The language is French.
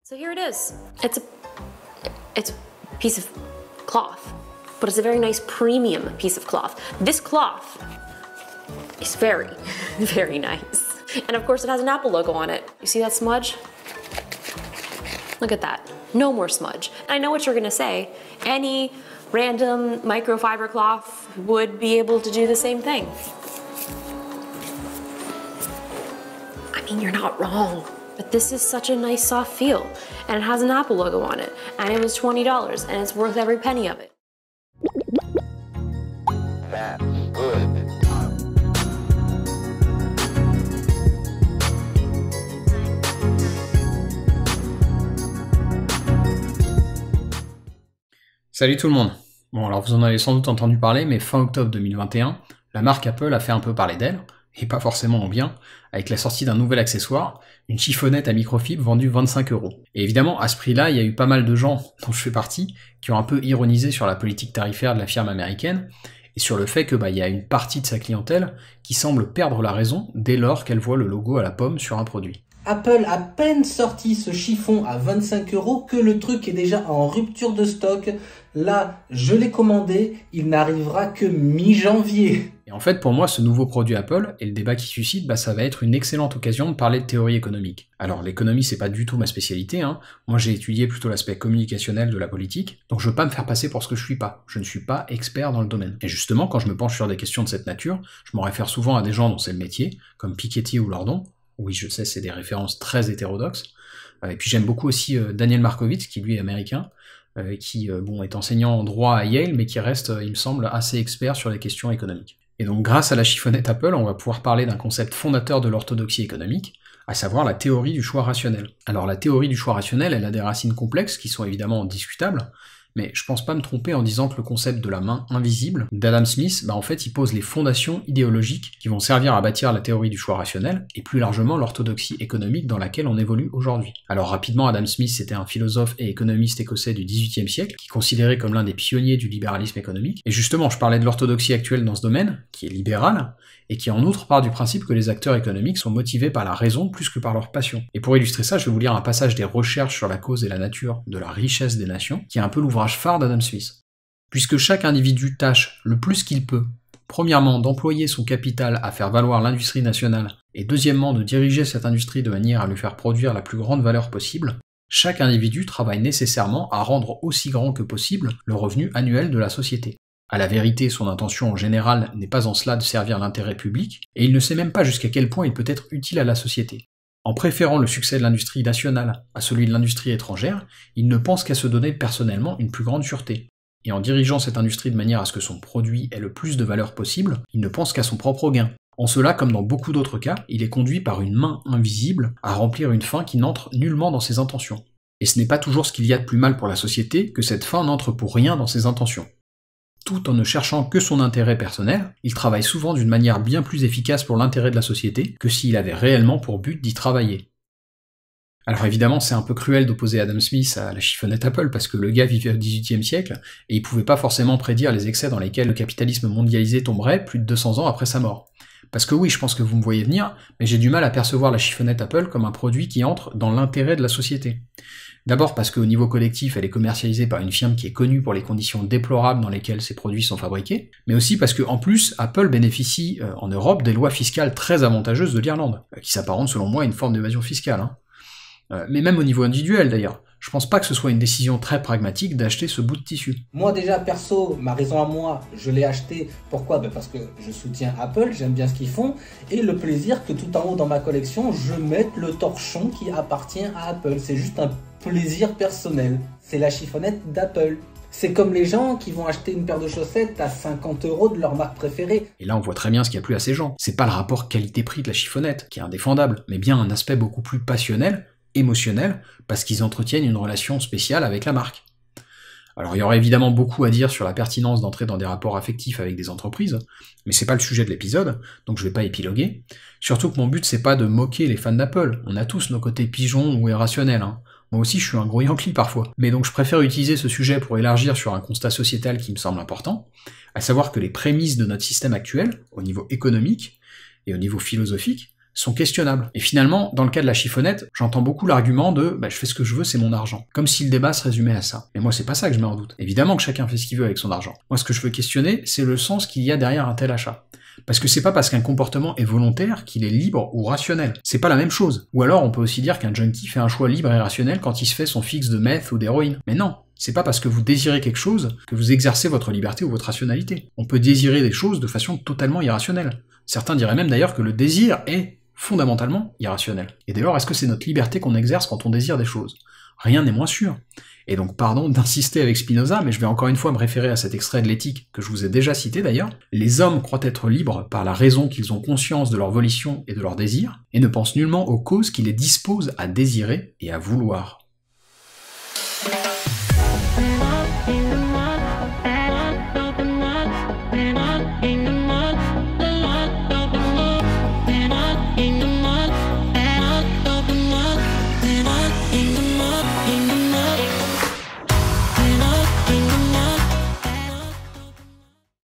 So here it is. It's a piece of cloth, but it's a very nice premium piece of cloth. This cloth is very, very nice. And of course it has an Apple logo on it. You see that smudge? Look at that. No more smudge. And I know what you're gonna say. Any random microfiber cloth would be able to do the same thing. I mean, you're not wrong, but this is such a nice soft feel, and it has an Apple logo on it, and it was $20, and it's worth every penny of it. That's good. Salut tout le monde. Bon, alors vous en avez sans doute entendu parler, mais fin octobre 2021, la marque Apple a fait un peu parler d'elle, et pas forcément en bien, avec la sortie d'un nouvel accessoire, une chiffonnette à microfibre vendue 25 €. Et évidemment, à ce prix-là, il y a eu pas mal de gens, dont je fais partie, qui ont un peu ironisé sur la politique tarifaire de la firme américaine, et sur le fait que il y a une partie de sa clientèle qui semble perdre la raison dès lors qu'elle voit le logo à la pomme sur un produit. Apple a à peine sorti ce chiffon à 25 € que le truc est déjà en rupture de stock. Là, je l'ai commandé, il n'arrivera que mi-janvier. Et en fait, pour moi, ce nouveau produit Apple, et le débat qui suscite, ça va être une excellente occasion de parler de théorie économique. Alors, l'économie, c'est pas du tout ma spécialité, hein. Moi, j'ai étudié plutôt l'aspect communicationnel de la politique, donc je veux pas me faire passer pour ce que je suis pas. Je ne suis pas expert dans le domaine. Et justement, quand je me penche sur des questions de cette nature, je me réfère souvent à des gens dont c'est le métier, comme Piketty ou Lordon. Oui, je sais, c'est des références très hétérodoxes. Et puis j'aime beaucoup aussi Daniel Markovits, qui lui est américain, qui est enseignant en droit à Yale, mais qui reste, il me semble, assez expert sur les questions économiques. Et donc grâce à la chiffonnette Apple, on va pouvoir parler d'un concept fondateur de l'orthodoxie économique, à savoir la théorie du choix rationnel. Alors la théorie du choix rationnel, elle a des racines complexes qui sont évidemment discutables, mais je pense pas me tromper en disant que le concept de la main invisible d'Adam Smith, en fait, il pose les fondations idéologiques qui vont servir à bâtir la théorie du choix rationnel, et plus largement l'orthodoxie économique dans laquelle on évolue aujourd'hui. Alors rapidement, Adam Smith, c'était un philosophe et économiste écossais du XVIIIe siècle, qui est considéré comme l'un des pionniers du libéralisme économique, et justement, je parlais de l'orthodoxie actuelle dans ce domaine, qui est libérale, et qui en outre part du principe que les acteurs économiques sont motivés par la raison plus que par leur passion. Et pour illustrer ça, je vais vous lire un passage des recherches sur la cause et la nature de la richesse des nations, qui est un peu l'ouvrage phare d'Adam Smith. Puisque chaque individu tâche le plus qu'il peut, premièrement d'employer son capital à faire valoir l'industrie nationale, et deuxièmement de diriger cette industrie de manière à lui faire produire la plus grande valeur possible, chaque individu travaille nécessairement à rendre aussi grand que possible le revenu annuel de la société. À la vérité, son intention en général n'est pas en cela de servir l'intérêt public, et il ne sait même pas jusqu'à quel point il peut être utile à la société. En préférant le succès de l'industrie nationale à celui de l'industrie étrangère, il ne pense qu'à se donner personnellement une plus grande sûreté. Et en dirigeant cette industrie de manière à ce que son produit ait le plus de valeur possible, il ne pense qu'à son propre gain. En cela, comme dans beaucoup d'autres cas, il est conduit par une main invisible à remplir une fin qui n'entre nullement dans ses intentions. Et ce n'est pas toujours ce qu'il y a de plus mal pour la société que cette fin n'entre pour rien dans ses intentions. Tout en ne cherchant que son intérêt personnel, il travaille souvent d'une manière bien plus efficace pour l'intérêt de la société que s'il avait réellement pour but d'y travailler. Alors évidemment, c'est un peu cruel d'opposer Adam Smith à la chiffonnette Apple, parce que le gars vivait au XVIIIe siècle, et il pouvait pas forcément prédire les excès dans lesquels le capitalisme mondialisé tomberait plus de 200 ans après sa mort. Parce que oui, je pense que vous me voyez venir, mais j'ai du mal à percevoir la chiffonnette Apple comme un produit qui entre dans l'intérêt de la société. D'abord parce qu'au niveau collectif, elle est commercialisée par une firme qui est connue pour les conditions déplorables dans lesquelles ses produits sont fabriqués, mais aussi parce que, en plus, Apple bénéficie en Europe des lois fiscales très avantageuses de l'Irlande, qui s'apparentent selon moi à une forme d'évasion fiscale. Mais même au niveau individuel d'ailleurs, je pense pas que ce soit une décision très pragmatique d'acheter ce bout de tissu. Moi déjà, perso, ma raison à moi, je l'ai acheté. Pourquoi ? Parce que je soutiens Apple, j'aime bien ce qu'ils font, et le plaisir que tout en haut dans ma collection, je mette le torchon qui appartient à Apple. C'est juste un plaisir personnel. C'est la chiffonnette d'Apple. C'est comme les gens qui vont acheter une paire de chaussettes à 50 € de leur marque préférée. Et là on voit très bien ce qu'il y a plus à ces gens. C'est pas le rapport qualité-prix de la chiffonnette, qui est indéfendable, mais bien un aspect beaucoup plus passionnel, émotionnel, parce qu'ils entretiennent une relation spéciale avec la marque. Alors il y aurait évidemment beaucoup à dire sur la pertinence d'entrer dans des rapports affectifs avec des entreprises, mais c'est pas le sujet de l'épisode, donc je vais pas épiloguer. Surtout que mon but c'est pas de moquer les fans d'Apple, on a tous nos côtés pigeons ou irrationnels, hein. Moi aussi je suis un gros yankee parfois. Mais donc je préfère utiliser ce sujet pour élargir sur un constat sociétal qui me semble important, à savoir que les prémices de notre système actuel, au niveau économique et au niveau philosophique, sont questionnables. Et finalement, dans le cas de la chiffonnette, j'entends beaucoup l'argument de je fais ce que je veux, c'est mon argent. Comme si le débat se résumait à ça. Mais moi, c'est pas ça que je mets en doute. Évidemment que chacun fait ce qu'il veut avec son argent. Moi, ce que je veux questionner, c'est le sens qu'il y a derrière un tel achat. Parce que c'est pas parce qu'un comportement est volontaire qu'il est libre ou rationnel. C'est pas la même chose. Ou alors on peut aussi dire qu'un junkie fait un choix libre et rationnel quand il se fait son fixe de meth ou d'héroïne. Mais non, c'est pas parce que vous désirez quelque chose que vous exercez votre liberté ou votre rationalité. On peut désirer des choses de façon totalement irrationnelle. Certains diraient même d'ailleurs que le désir est fondamentalement irrationnel. Et dès lors, est-ce que c'est notre liberté qu'on exerce quand on désire des choses? Rien n'est moins sûr. Et donc, pardon d'insister avec Spinoza, mais je vais encore une fois me référer à cet extrait de l'Éthique que je vous ai déjà cité d'ailleurs. Les hommes croient être libres par la raison qu'ils ont conscience de leur volition et de leur désir, et ne pensent nullement aux causes qui les disposent à désirer et à vouloir.